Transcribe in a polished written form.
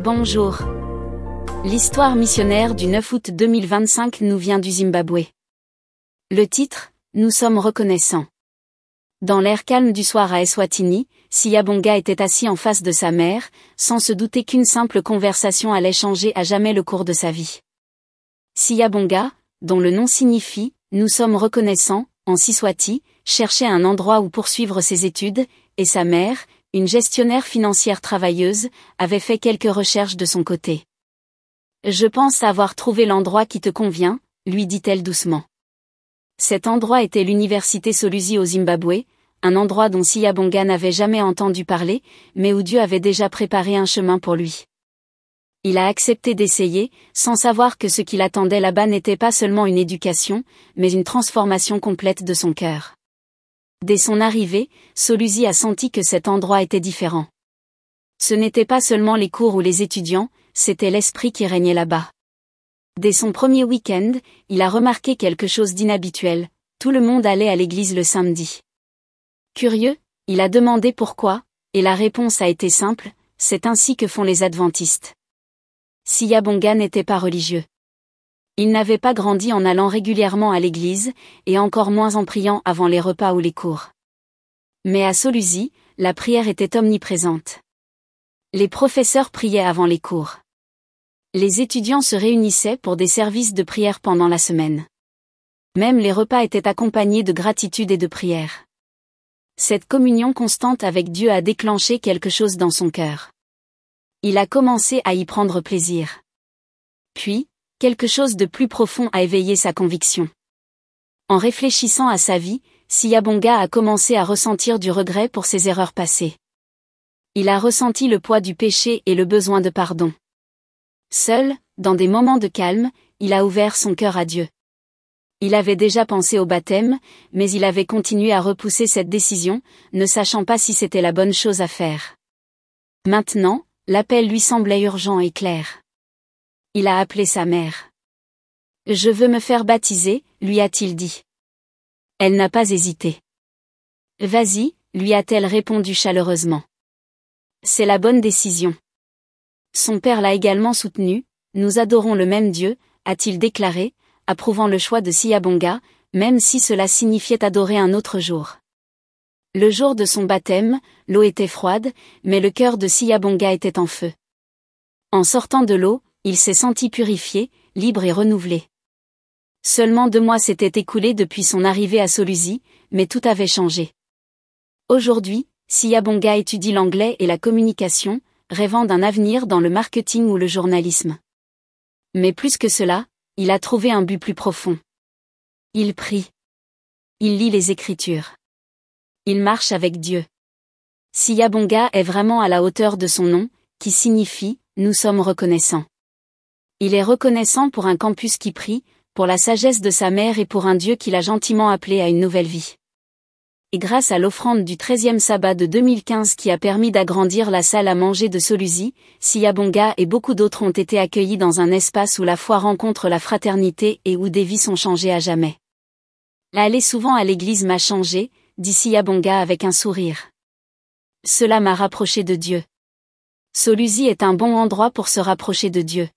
Bonjour. L'histoire missionnaire du 9 août 2025 nous vient du Zimbabwe. Le titre, Nous sommes reconnaissants. Dans l'air calme du soir à Eswatini, Siyabonga était assis en face de sa mère, sans se douter qu'une simple conversation allait changer à jamais le cours de sa vie. Siyabonga, dont le nom signifie « Nous sommes reconnaissants » en Siswati, cherchait un endroit où poursuivre ses études, et sa mère, une gestionnaire financière travailleuse, avait fait quelques recherches de son côté. « Je pense avoir trouvé l'endroit qui te convient », lui dit-elle doucement. Cet endroit était l'université Solusi au Zimbabwe, un endroit dont Siyabonga n'avait jamais entendu parler, mais où Dieu avait déjà préparé un chemin pour lui. Il a accepté d'essayer, sans savoir que ce qui l'attendait là-bas n'était pas seulement une éducation, mais une transformation complète de son cœur. Dès son arrivée, Solusi a senti que cet endroit était différent. Ce n'était pas seulement les cours ou les étudiants, c'était l'esprit qui régnait là-bas. Dès son premier week-end, il a remarqué quelque chose d'inhabituel, tout le monde allait à l'église le samedi. Curieux, il a demandé pourquoi, et la réponse a été simple, c'est ainsi que font les adventistes. Siyabonga n'était pas religieux. Il n'avait pas grandi en allant régulièrement à l'église, et encore moins en priant avant les repas ou les cours. Mais à Solusi, la prière était omniprésente. Les professeurs priaient avant les cours. Les étudiants se réunissaient pour des services de prière pendant la semaine. Même les repas étaient accompagnés de gratitude et de prière. Cette communion constante avec Dieu a déclenché quelque chose dans son cœur. Il a commencé à y prendre plaisir. Puis, quelque chose de plus profond a éveillé sa conviction. En réfléchissant à sa vie, Siyabonga a commencé à ressentir du regret pour ses erreurs passées. Il a ressenti le poids du péché et le besoin de pardon. Seul, dans des moments de calme, il a ouvert son cœur à Dieu. Il avait déjà pensé au baptême, mais il avait continué à repousser cette décision, ne sachant pas si c'était la bonne chose à faire. Maintenant, l'appel lui semblait urgent et clair. Il a appelé sa mère. « Je veux me faire baptiser », lui a-t-il dit. Elle n'a pas hésité. « Vas-y », lui a-t-elle répondu chaleureusement. C'est la bonne décision. Son père l'a également soutenu, « Nous adorons le même Dieu », a-t-il déclaré, approuvant le choix de Siyabonga, même si cela signifiait adorer un autre jour. Le jour de son baptême, l'eau était froide, mais le cœur de Siyabonga était en feu. En sortant de l'eau, il s'est senti purifié, libre et renouvelé. Seulement 2 mois s'étaient écoulés depuis son arrivée à Solusi, mais tout avait changé. Aujourd'hui, Siyabonga étudie l'anglais et la communication, rêvant d'un avenir dans le marketing ou le journalisme. Mais plus que cela, il a trouvé un but plus profond. Il prie. Il lit les Écritures. Il marche avec Dieu. Siyabonga est vraiment à la hauteur de son nom, qui signifie « Nous sommes reconnaissants ». Il est reconnaissant pour un campus qui prie, pour la sagesse de sa mère et pour un Dieu qui l'a gentiment appelé à une nouvelle vie. Et grâce à l'offrande du 13e sabbat de 2015 qui a permis d'agrandir la salle à manger de Solusi, Siyabonga et beaucoup d'autres ont été accueillis dans un espace où la foi rencontre la fraternité et où des vies sont changées à jamais. Aller souvent à l'église m'a changé, dit Siyabonga avec un sourire. Cela m'a rapproché de Dieu. Solusi est un bon endroit pour se rapprocher de Dieu.